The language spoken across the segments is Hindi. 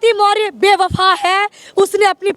ज्योति मौर्य बेवफा है, उसने अपनी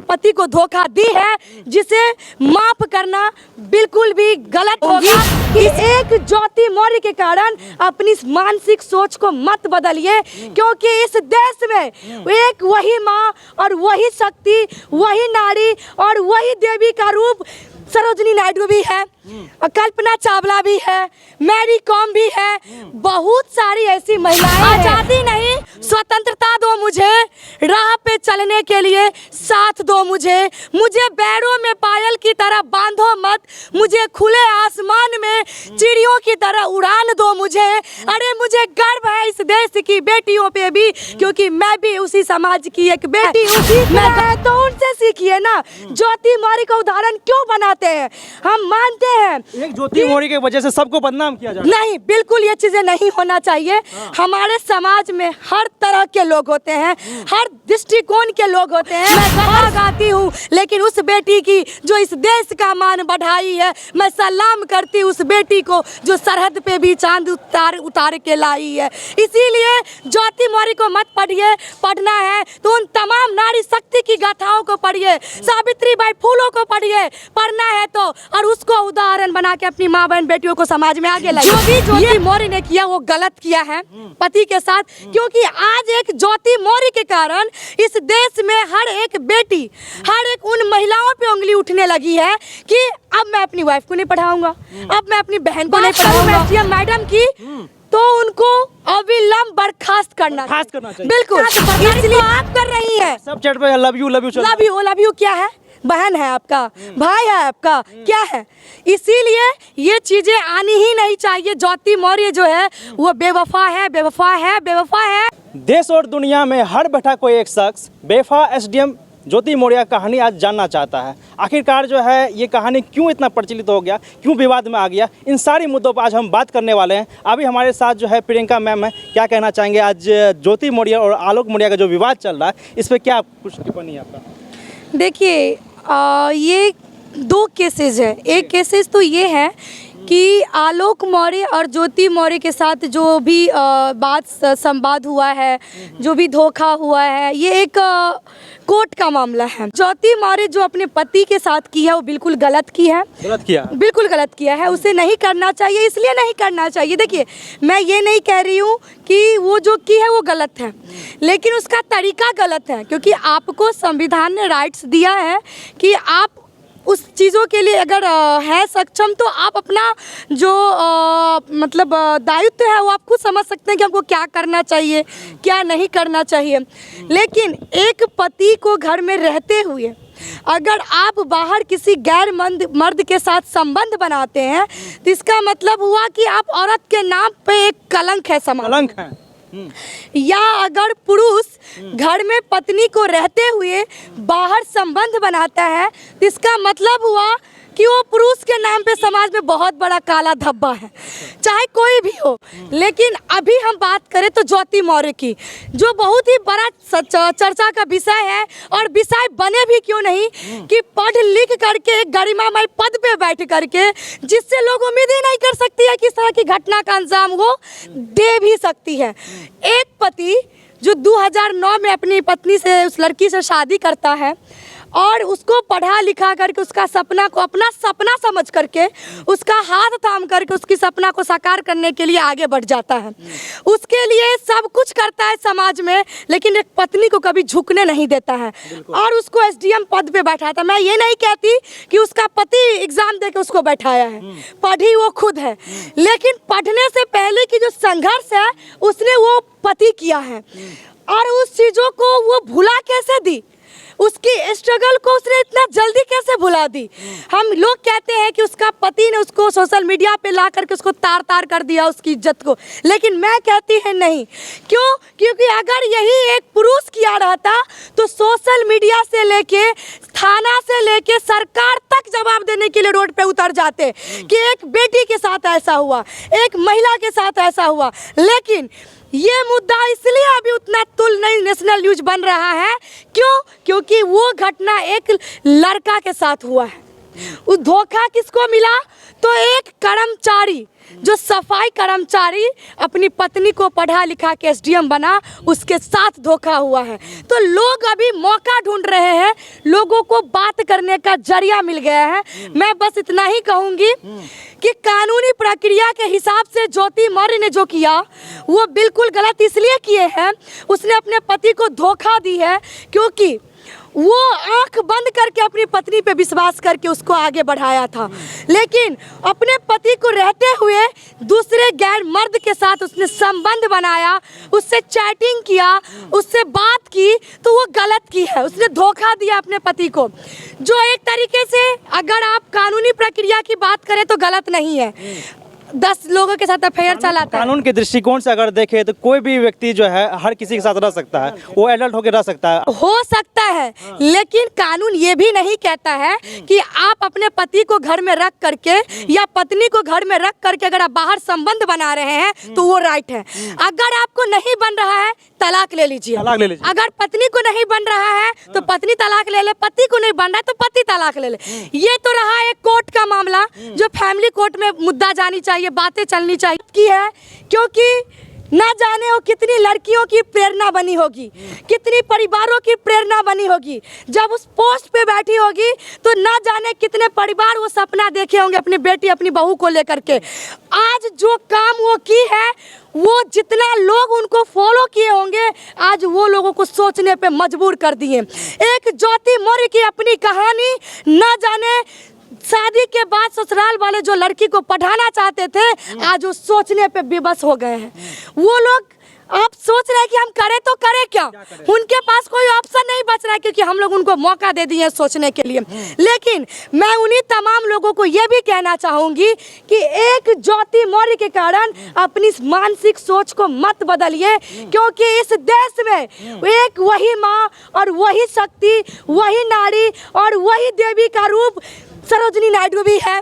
पति को धोखा दी है, जिसे माफ करना बिल्कुल भी गलत होगा। इस एक ज्योति मौर्य के कारण अपनी मानसिक सोच को मत बदलिए, क्योंकि इस देश में एक वही माँ और वही शक्ति, वही नारी और वही देवी का रूप सरोजिनी नायडू भी है, कल्पना चावला भी है, मैरी कॉम भी है, बहुत सारी ऐसी महिलाएं। आजादी नहीं, स्वतंत्रता दो मुझे, राह पे चलने के लिए साथ दो मुझे बैरों में पायल की तरह बांधो मत, मुझे खुले आसमान में चिड़ियों की तरह उड़ान दो मुझे। अरे मुझे गर्व है इस देश की बेटियों पे भी, क्योंकि मैं भी उसी समाज की एक बेटी हूँ। मैं तो उनसे सीखिए ना, ज्योति मौर्य का उदाहरण क्यों बनाते हैं। हम मानते हैं एक ज्योति मौर्य की वजह से सबको बदनाम किया जाए, नहीं, बिल्कुल ये चीजें नहीं होना चाहिए। हमारे समाज में हर तरह के लोग होते हैं, हर दृष्टिकोण के लोग होते हैं। मैं गाना गाती हूँ, लेकिन उस बेटी की जो इस देश का मान बढ़ाई है, मैं सलाम करती उस बेटी को जो सरहद पे भी चांद उतार के लाई है। इसीलिए ज्योति मौर्य को मत पढ़िए, पढ़ना है तो उन तमाम नारी शक्ति की गाथाओं को पढ़िए, सावित्रीबाई फूलों को पढ़िए, पढ़ना है तो, और उसको उदाहरण बना के अपनी माँ बहन बेटियों को समाज में आगे लाइए। जो भी ज्योति मौर्य ने किया वो गलत किया है पति के साथ, क्योंकि आज एक ज्योति मौर्य के कारण इस देश में हर एक बेटी, हर एक उन महिलाओं पे उंगली उठने लगी है कि अब मैं अपनी वाइफ को नहीं पढ़ाऊंगा, अब मैं अपनी बहन को नहीं पढ़ाऊंगा। मैडम की तो उनको अविलंब बर्खास्त करना चाहिए। बिल्कुल, इसलिए आप कर रही है सब चैट पे लव यू लव यू क्या है, बहन है आपका, भाई है आपका, क्या है। इसीलिए ये चीजें आनी ही नहीं चाहिए। ज्योति मौर्य जो है वो बेवफा है, बेवफा है, बेवफा है। देश और दुनिया में हर बैठा कोई एक शख्स बेवफा एसडीएम ज्योति मौर्य कहानी आज जानना चाहता है। आखिरकार जो है ये कहानी क्यों इतना प्रचलित हो गया, क्यों विवाद में आ गया, इन सारी मुद्दों पर आज हम बात करने वाले हैं। अभी हमारे साथ जो है प्रियंका मैम है, क्या कहना चाहेंगे आज ज्योति मौर्य और आलोक मौर्य का जो विवाद चल रहा है, इस पर क्या कुछ टिप्पणी है आपका? देखिए, ये दो केसेस है। एक केसेस तो ये है कि आलोक मौर्य और ज्योति मौर्य के साथ जो भी बात संवाद हुआ है, जो भी धोखा हुआ है, ये एक कोर्ट का मामला है। ज्योति मौर्य जो अपने पति के साथ की है वो बिल्कुल गलत की है, बिल्कुल गलत किया है। उसे नहीं करना चाहिए, इसलिए नहीं करना चाहिए। देखिए, मैं ये नहीं कह रही हूँ कि वो जो की है वो गलत है, लेकिन उसका तरीका गलत है, क्योंकि आपको संविधान ने राइट्स दिया है कि आप उस चीज़ों के लिए अगर है सक्षम तो आप अपना जो मतलब दायित्व है वो आप खुद समझ सकते हैं कि हमको क्या करना चाहिए, क्या नहीं करना चाहिए। लेकिन एक पति को घर में रहते हुए अगर आप बाहर किसी गैर मर्द के साथ संबंध बनाते हैं तो इसका मतलब हुआ कि आप औरत के नाम पे एक कलंक है, कलंक है। या अगर पुरुष घर में पत्नी को रहते हुए बाहर संबंध बनाता है तो इसका मतलब हुआ कि वो पुरुष के नाम पे समाज में बहुत बड़ा काला धब्बा है, चाहे कोई भी हो। लेकिन अभी हम बात करें तो ज्योति मौर्य की, जो बहुत ही बड़ा चर्चा का विषय है, और विषय बने भी क्यों नहीं कि पढ़ लिख करके गरिमामय पद पे बैठ करके, जिससे लोग उम्मीद ही नहीं कर सकती है कि इस तरह की घटना का अंजाम वो दे भी सकती है। एक पति जो 2009 में अपनी पत्नी से, उस लड़की से शादी करता है और उसको पढ़ा लिखा करके उसका सपना को अपना सपना समझ करके, उसका हाथ थाम करके उसकी सपना को साकार करने के लिए आगे बढ़ जाता है, उसके लिए सब कुछ करता है समाज में, लेकिन एक पत्नी को कभी झुकने नहीं देता है और उसको एसडीएम पद पे बैठाता। मैं ये नहीं कहती कि उसका पति एग्जाम दे के उसको बैठाया है, पढ़ी वो खुद है, लेकिन पढ़ने से पहले की जो संघर्ष है उसने वो पति किया है, और उस चीज़ों को वो भुला कैसे दी, उसकी स्ट्रगल को उसने इतना जल्दी कैसे भुला दी। हम लोग कहते हैं कि उसका पति ने उसको सोशल मीडिया पे ला करके उसको तार तार कर दिया उसकी इज्जत को, लेकिन मैं कहती है नहीं। क्यों? क्योंकि अगर यही एक पुरुष किया रहता तो सोशल मीडिया से लेके थाना से लेके सरकार तक जवाब देने के लिए रोड पे उतर जाते कि एक बेटी के साथ ऐसा हुआ, एक महिला के साथ ऐसा हुआ। लेकिन ये मुद्दा इसलिए अभी उतना तुल नहीं नेशनल न्यूज बन रहा है, क्यों? क्योंकि वो घटना एक लड़का के साथ हुआ है, उस धोखा किसको मिला? तो एक कर्मचारी, जो सफाई कर्मचारी अपनी पत्नी को पढ़ा लिखा के एसडीएम बना, उसके साथ धोखा हुआ है। तो लोग अभी मौका ढूंढ रहे हैं, लोगों को बात करने का जरिया मिल गया है। मैं बस इतना ही कहूँगी कि कानूनी प्रक्रिया के हिसाब से ज्योति मौर्य ने जो किया वो बिल्कुल गलत इसलिए किए हैं, उसने अपने पति को धोखा दी है, क्योंकि वो आंख बंद करके अपनी पत्नी पे विश्वास करके उसको आगे बढ़ाया था, लेकिन अपने पति को रहते हुए दूसरे गैर मर्द के साथ उसने संबंध बनाया, उससे चैटिंग किया, उससे बात की, तो वो गलत की है, उसने धोखा दिया अपने पति को। जो एक तरीके से अगर आप कानूनी प्रक्रिया की बात करें तो गलत नहीं है, 10 लोगों के साथ अफेयर चलाता है। कानून के दृष्टिकोण से अगर देखें तो कोई भी व्यक्ति जो है हर किसी के साथ रह सकता है, वो एडल्ट होकर रह सकता है, हो सकता है, लेकिन कानून ये भी नहीं कहता है कि आप अपने पति को घर में रख करके या पत्नी को घर में रख करके अगर आप बाहर संबंध बना रहे हैं तो वो राइट है। अगर आपको नहीं बन रहा है, तलाक ले लीजिए। अगर पत्नी को नहीं बन रहा है तो पत्नी तलाक ले ले, पति को नहीं बन रहा है तो पति तलाक ले ले। ये तो रहा एक कोर्ट का मामला, जो फैमिली कोर्ट में मुद्दा जानी चाहिए, बातें चलनी चाहिए की है, क्योंकि ना जाने वो कितनी लड़कियों की प्रेरणा बनी होगी, कितनी परिवारों की प्रेरणा बनी होगी। जब उस पोस्ट पे बैठी होगी तो ना जाने कितने परिवार वो सपना देखे होंगे अपनी बेटी अपनी बहू को लेकर के। आज जो काम वो की है, वो जितना लोग उनको फॉलो किए होंगे, आज वो लोगों को सोचने पे मजबूर कर दिए। एक ज्योति मौर्य की अपनी कहानी, ना जाने शादी के बाद ससुराल वाले जो लड़की को पढ़ाना चाहते थे, आज वो सोचने पे बेबस हो गए हैं। वो लोग आप सोच रहे हैं कि हम करें तो करें क्या, उनके पास कोई ऑप्शन नहीं बच रहा है, क्योंकि हम लोग उनको मौका दे दिए सोचने के लिए। लेकिन मैं उन्हीं तमाम लोगों को ये भी कहना चाहूँगी कि एक ज्योति मौर्य के कारण अपनी मानसिक सोच को मत बदलिए, क्योंकि इस देश में एक वही माँ और वही शक्ति, वही नारी और वही देवी का रूप सरोजिनी नायडू भी है,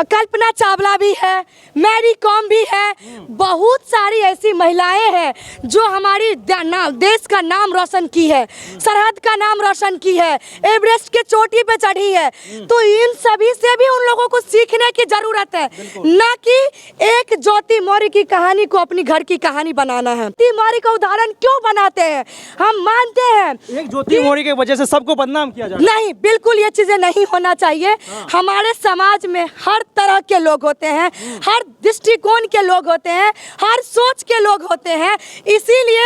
कल्पना चावला भी है, मैरी कॉम भी है, बहुत सारी ऐसी महिलाएं हैं जो हमारी देश का नाम रोशन की है, सरहद का नाम रोशन की है, एवरेस्ट के चोटी पे चढ़ी है। तो इन सभी से भी उन लोगों को सीखने की जरूरत है, ना कि एक ज्योति मौर्य की कहानी को अपनी घर की कहानी बनाना है। ज्योति मौर्य का उदाहरण क्यों बनाते हैं? हम मानते हैं एक ज्योति मौर्य की वजह से सबको बदनाम किया जाए, नहीं, बिल्कुल ये चीजें नहीं होना चाहिए। हमारे समाज में हर तरह के लोग होते हैं, हर दृष्टिकोण के लोग होते हैं, हर सोच के लोग होते हैं, इसीलिए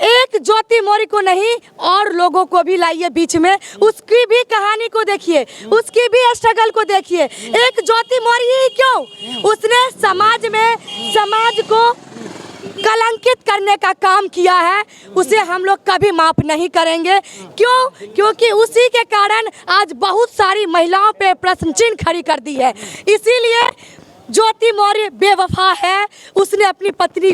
एक ज्योति मौर्य को नहीं और लोगों को भी लाइए बीच में, उसकी भी कहानी को देखिए, उसकी भी स्ट्रगल को देखिए। एक ज्योति मौर्य ही क्यों, उसने समाज को कलंकित करने का काम किया है, उसे हम लोग कभी माफ नहीं करेंगे। क्यों? क्योंकि उसी के कारण आज बहुत सारी महिलाओं पे प्रश्न चिन्ह खड़ी कर दी है। इसीलिए ज्योति मौर्य बेवफा है, उसने अपनी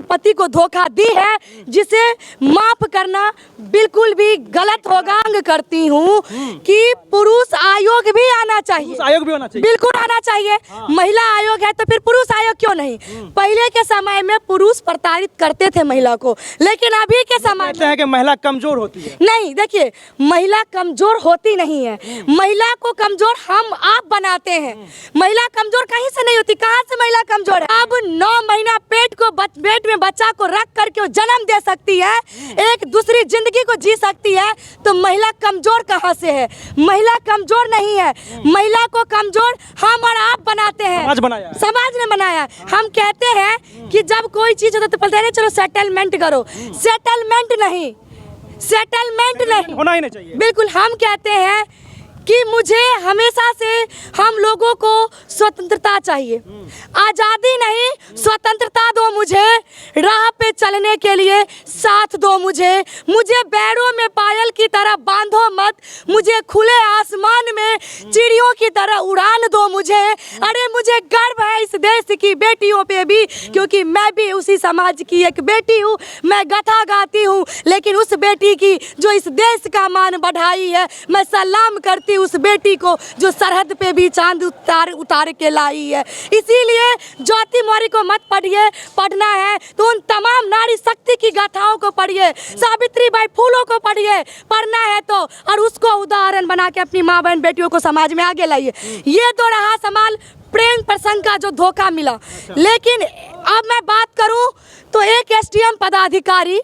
पति को धोखा दी है, जिसे माफ करना बिल्कुल भी गलत होगा। मांग करती हूँ कि पुरुष आयोग भी आना चाहिए, आयोग भी होना चाहिए, बिल्कुल आना चाहिए। महिला आयोग है तो फिर पुरुष आयोग क्यों नहीं? पहले के समय में पुरुष प्रताड़ित करते थे महिला को, लेकिन अभी के समय कहते हैं कि महिला कमजोर होती है। नहीं, देखिए, महिला कमजोर होती नहीं है, महिला को कमजोर हम आप बनाते हैं। महिला कमजोर कहीं से नहीं होती, कहाँ से महिला कमजोर है? अब 9 महीना पेट में बच्चा को रख करके वो जन्म दे सकती है, एक दूसरी जिंदगी को जी सकती है, तो महिला कमजोर कहाँ से है? महिला कमजोर नहीं है, महिला को कमजोर हम और आप बनाते हैं, समाज ने बनाया। हम कहते हैं कि जब कोई चीज होता है तो बोलते हैं चलो सेटलमेंट करो, सेटलमेंट नहीं होना ही नहीं चाहिए। बिल्कुल, हम कहते हैं कि मुझे हमेशा से हम लोगों को स्वतंत्रता चाहिए, आज़ादी नहीं, स्वतंत्रता दो मुझे, राह पे चलने के लिए साथ दो मुझे बैरों में पायल की तरह बांधो मत, मुझे खुले आसमान में चिड़ियों की तरह उड़ान दो मुझे। अरे मुझे गर्व है इस देश की बेटियों पे भी, क्योंकि मैं भी उसी समाज की एक बेटी हूँ। मैं गाथा गाती हूँ, लेकिन उस बेटी की जो इस देश का मान बढ़ाई है, मैं सलाम करती सकती उस बेटी को जो सरहद पे भी चांद उतार के लाई है। इसीलिए ज्योति मौर्य को मत पढ़िए, पढ़ना है तो उन तमाम नारी शक्ति की गाथाओं को पढ़िए, सावित्रीबाई फूलों को पढ़िए, पढ़ना है तो, और उसको उदाहरण बना के अपनी माँ बहन बेटियों को समाज में आगे लाइए। ये तो रहा सवाल प्रेम प्रसंग का जो धोखा मिला। लेकिन अब मैं बात करूं तो एक एसडीएम पदाधिकारी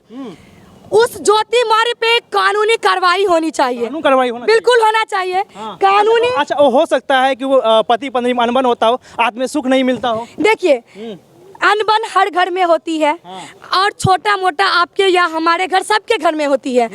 उस ज्योति मौर्य पे कानूनी कार्रवाई होनी चाहिए, कानूनी कार्रवाई होना बिल्कुल होना चाहिए। कानूनी अच्छा, वो हो सकता है कि वो पति पत्नी में अनबन होता हो, आत्म सुख नहीं मिलता हो। देखिए अनबन हर घर में होती है और छोटा मोटा आपके या हमारे घर सबके घर में होती है।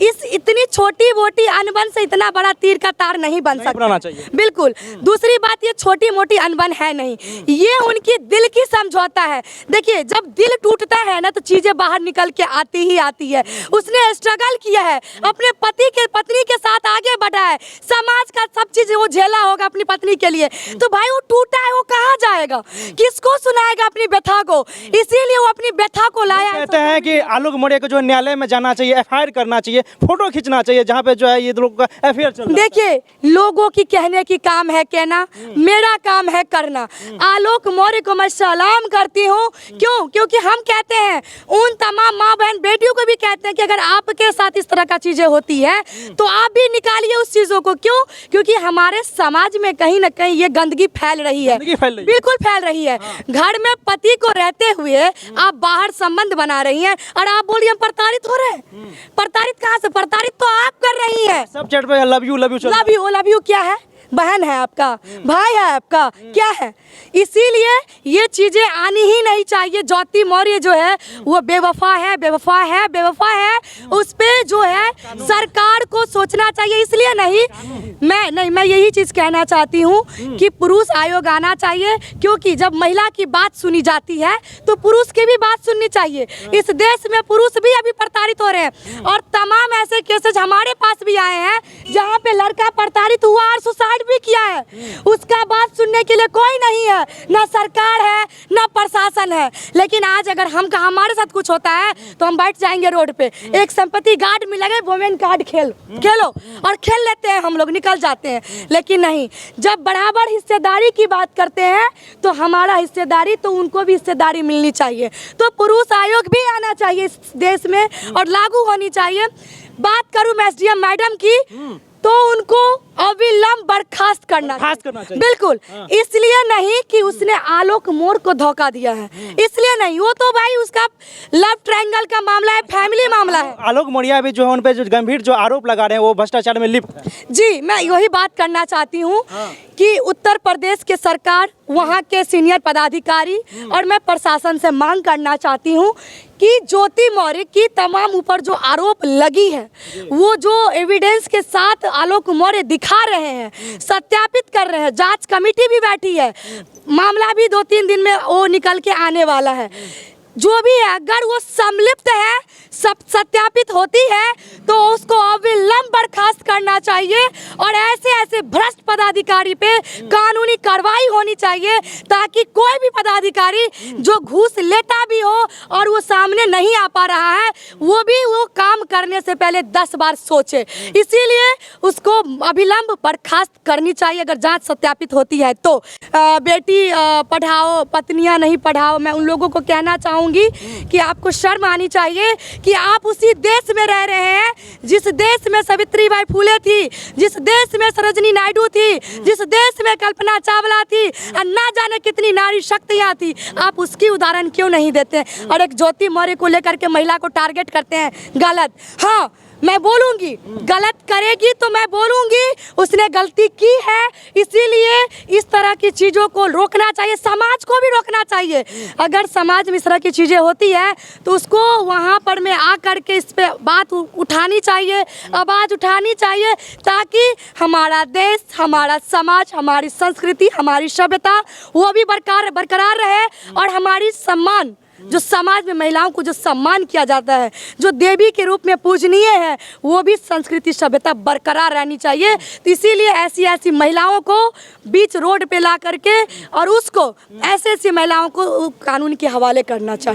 इस इतनी छोटी मोटी अनबन से इतना बड़ा तीर का तार नहीं बन सकता चाहिए। बिल्कुल। दूसरी बात, ये छोटी मोटी अनबन है नहीं, ये उनकी दिल की समझौता है। देखिए जब दिल टूटता है ना तो चीजें बाहर निकल के आती ही आती है। उसने स्ट्रगल किया है, अपने पत्नी के साथ आगे बढ़ा है, समाज का सब चीज वो झेला होगा अपनी पत्नी के लिए, तो भाई वो टूटा है, वो कहाँ जाएगा, किसको सुनाएगा अपनी व्यथा को? इसीलिए वो अपनी व्यथा को लाया। कहते हैं कि आलोक मौर्य को जो न्यायालय में जाना चाहिए, एफआईआर करना चाहिए, फोटो खींचना चाहिए जहाँ पे जो है ये लोग का एफआईआर चल रहा है। देखिए लोगों की कहने की काम है कहना, मेरा काम है करना। आलोक मौर्य को मैं सलाम करती हूँ। क्यों? क्योंकि हम कहते हैं, उन तमाम माँ बहन बेटियों को भी कहते हैं कि अगर आपके साथ इस तरह का चीजें होती है तो आप भी निकालिए उस चीजों को। क्यों? क्योंकि हमारे समाज में कहीं ना कहीं ये गंदगी फैल रही है, बिल्कुल फैल रही है। घर में पति को रहते हुए आप बाहर संबंध बना रही हैं और आप बोलिए हम प्रताड़ित हो रहे हैं। प्रताड़ित कहाँ से? प्रताड़ित तो आप कर रही हैं। सब चैट पे लव यू लव यू क्या है? बहन है आपका, भाई है आपका, क्या है? इसीलिए ये चीजें आनी ही नहीं चाहिए। ज्योति मौर्य जो है वो बेवफा है, बेवफा है, बेवफा है। उस पे जो है सरकार को सोचना चाहिए। इसलिए मैं यही चीज कहना चाहती हूँ कि पुरुष आयोग आना चाहिए, क्योंकि जब महिला की बात सुनी जाती है तो पुरुष की भी बात सुननी चाहिए। इस देश में पुरुष भी अभी प्रताड़ित हो रहे हैं और तमाम ऐसे केसेस हमारे पास भी आए हैं जहाँ पे लड़का प्रताड़ित हुआ और सुसाइड भी किया है। उसका बात सुनने के लिए कोई नहीं है, ना सरकार है ना प्रशासन है। लेकिन आज अगर हमारे साथ कुछ होता है तो हम बैठ जाएंगे रोड पे, एक संपत्ति गार्ड मिलेगा, वुमेन कार्ड खेलो और खेल लेते हैं, हम लोग निकल जाते हैं। लेकिन नहीं, जब बराबर हिस्सेदारी की बात करते हैं तो हमारा हिस्सेदारी तो उनको भी हिस्सेदारी मिलनी चाहिए। तो पुरुष आयोग भी आना चाहिए इस देश में और लागू होनी चाहिए। बात करूं मैं एसडीएम मैडम की तो उनको अविलंब बर्खास्त करना चाहिए। बिल्कुल। इसलिए नहीं कि उसने आलोक मौर्य को धोखा दिया है, इसलिए नहीं। वो तो भाई उसका लव ट्रायंगल का मामला है, फैमिली मामला है। आलोक मौर्य भी जो है उन पे जो गंभीर जो आरोप लगा रहे हैं वो भ्रष्टाचार में लिप्त है। जी, मैं यही बात करना चाहती हूँ कि उत्तर प्रदेश के सरकार, वहाँ के सीनियर पदाधिकारी और मैं प्रशासन से मांग करना चाहती हूँ कि ज्योति मौर्य की तमाम ऊपर जो आरोप लगी है, वो जो एविडेंस के साथ आलोक मौर्य दिखा रहे हैं, सत्यापित कर रहे हैं, जांच कमेटी भी बैठी है, मामला भी 2-3 दिन में वो निकल के आने वाला है। जो भी है, अगर वो संलिप्त है, सब सत्यापित होती है तो उसको अविलंब बर्खास्त करना चाहिए और ऐसे भ्रष्ट पदाधिकारी पे कानूनी कार्रवाई होनी चाहिए, ताकि कोई भी पदाधिकारी जो घूस लेता भी हो और वो सामने नहीं आ पा रहा है, वो भी वो काम करने से पहले 10 बार सोचे। इसीलिए उसको अविलंब बर्खास्त करनी चाहिए अगर जांच सत्यापित होती है तो। बेटी पढ़ाओ, पत्नियां नहीं पढ़ाओ। मैं उन लोगों को कहना चाहूँगी कि आपको शर्म आनी चाहिए कि आप उसी देश में रह रहे हैं जिस देश में सावित्रीबाई फूले थी, जिस देश में सरोजिनी नायडू थी, जिस देश में कल्पना चावला थी और ना जाने कितनी नारी शक्तियाँ थी। आप उसकी उदाहरण क्यों नहीं देते और एक ज्योति मौर्य को लेकर के महिला को टारगेट करते हैं? गलत। हाँ, मैं बोलूँगी, गलत करेगी तो मैं बोलूँगी उसने गलती की है। इसीलिए इस तरह की चीज़ों को रोकना चाहिए, समाज को भी रोकना चाहिए। अगर समाज में इस तरह की चीज़ें होती है तो उसको वहाँ पर में आ कर के इस पे बात उठानी चाहिए, आवाज़ उठानी चाहिए, ताकि हमारा देश, हमारा समाज, हमारी संस्कृति, हमारी सभ्यता वो भी बरकरार रहे और हमारी सम्मान, जो समाज में महिलाओं को जो सम्मान किया जाता है, जो देवी के रूप में पूजनीय है, वो भी संस्कृति सभ्यता बरकरार रहनी चाहिए। तो इसीलिए ऐसी महिलाओं को बीच रोड पे ला करके और उसको ऐसी महिलाओं को कानून के हवाले करना चाहिए।